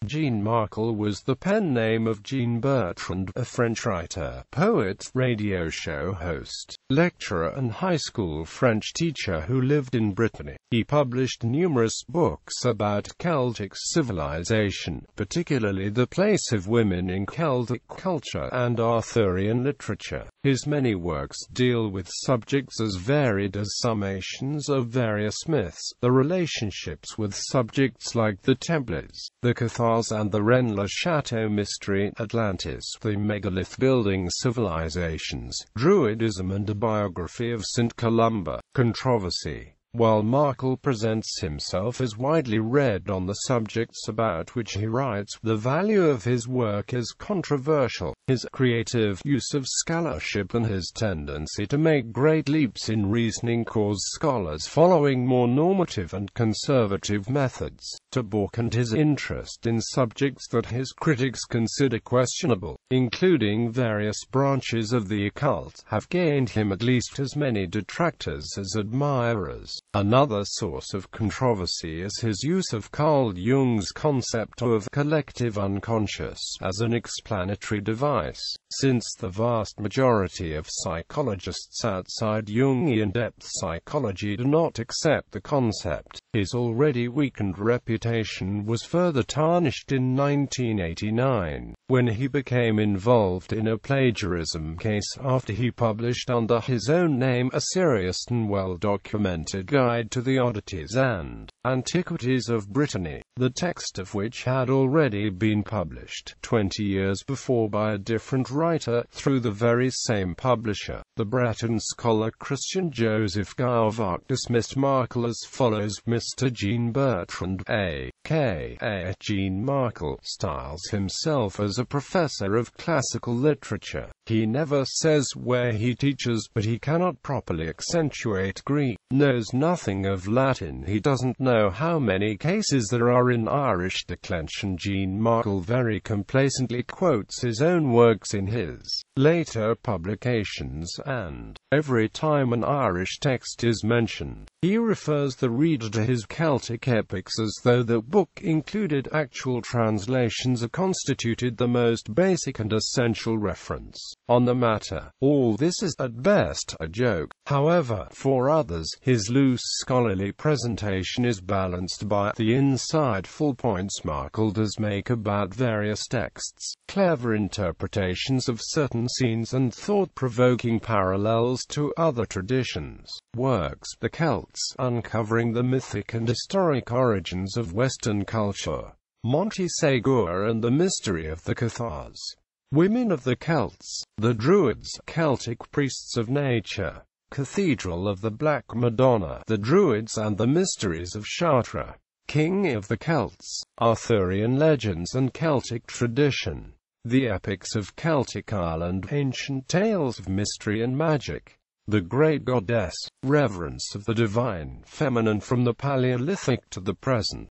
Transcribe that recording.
Jean Markale was the pen name of Jean Bertrand, a French writer, poet, radio show host, lecturer and high school French teacher who lived in Brittany. He published numerous books about Celtic civilization, particularly the place of women in Celtic culture and Arthurian literature. His many works deal with subjects as varied as summations of various myths, the relationships with subjects like the Templars, the Cathars and the Rennes le Château mystery, Atlantis, the megalith building civilisations, Druidism and a biography of Saint Columba. Controversy. While Markale presents himself as widely read on the subjects about which he writes, the value of his work is controversial. His creative use of scholarship and his tendency to make great leaps in reasoning cause scholars following more normative and conservative methods to balk, and his interest in subjects that his critics consider questionable, including various branches of the occult, have gained him at least as many detractors as admirers. Another source of controversy is his use of Carl Jung's concept of collective unconscious as an explanatory device. Since the vast majority of psychologists outside Jungian depth psychology do not accept the concept, his already weakened reputation was further tarnished in 1989, when he became involved in a plagiarism case after he published under his own name a serious and well-documented guide to the oddities and antiquities of Brittany, the text of which had already been published 20 years before by a different writer, through the very same publisher. The Breton scholar Christian Joseph Gauvart dismissed Markale as follows: Mr. Jean Bertrand, a.k.a. Jean Markale, styles himself as a professor of classical literature. He never says where he teaches, but he cannot properly accentuate Greek, knows nothing of Latin, he doesn't know how many cases there are in Irish declension. Jean Markale very complacently quotes his own works in his later publications, and every time an Irish text is mentioned, he refers the reader to his Celtic epics as though the book included actual translations or constituted the most basic and essential reference on the matter. All this is, at best, a joke. However, for others, his loose scholarly presentation is balanced by the insightful points Markale does make about various texts, clever interpretations of certain scenes and thought-provoking parallels to other traditions. Works: The Celts, Uncovering the Mythic and Historic Origins of Western Culture, Monte Segura and the Mystery of the Cathars, Women of the Celts, The Druids, Celtic Priests of Nature, Cathedral of the Black Madonna, The Druids and the Mysteries of Chartres, King of the Celts, Arthurian Legends and Celtic Tradition, The Epics of Celtic Ireland, Ancient Tales of Mystery and Magic, The Great Goddess, Reverence of the Divine Feminine from the Paleolithic to the Present.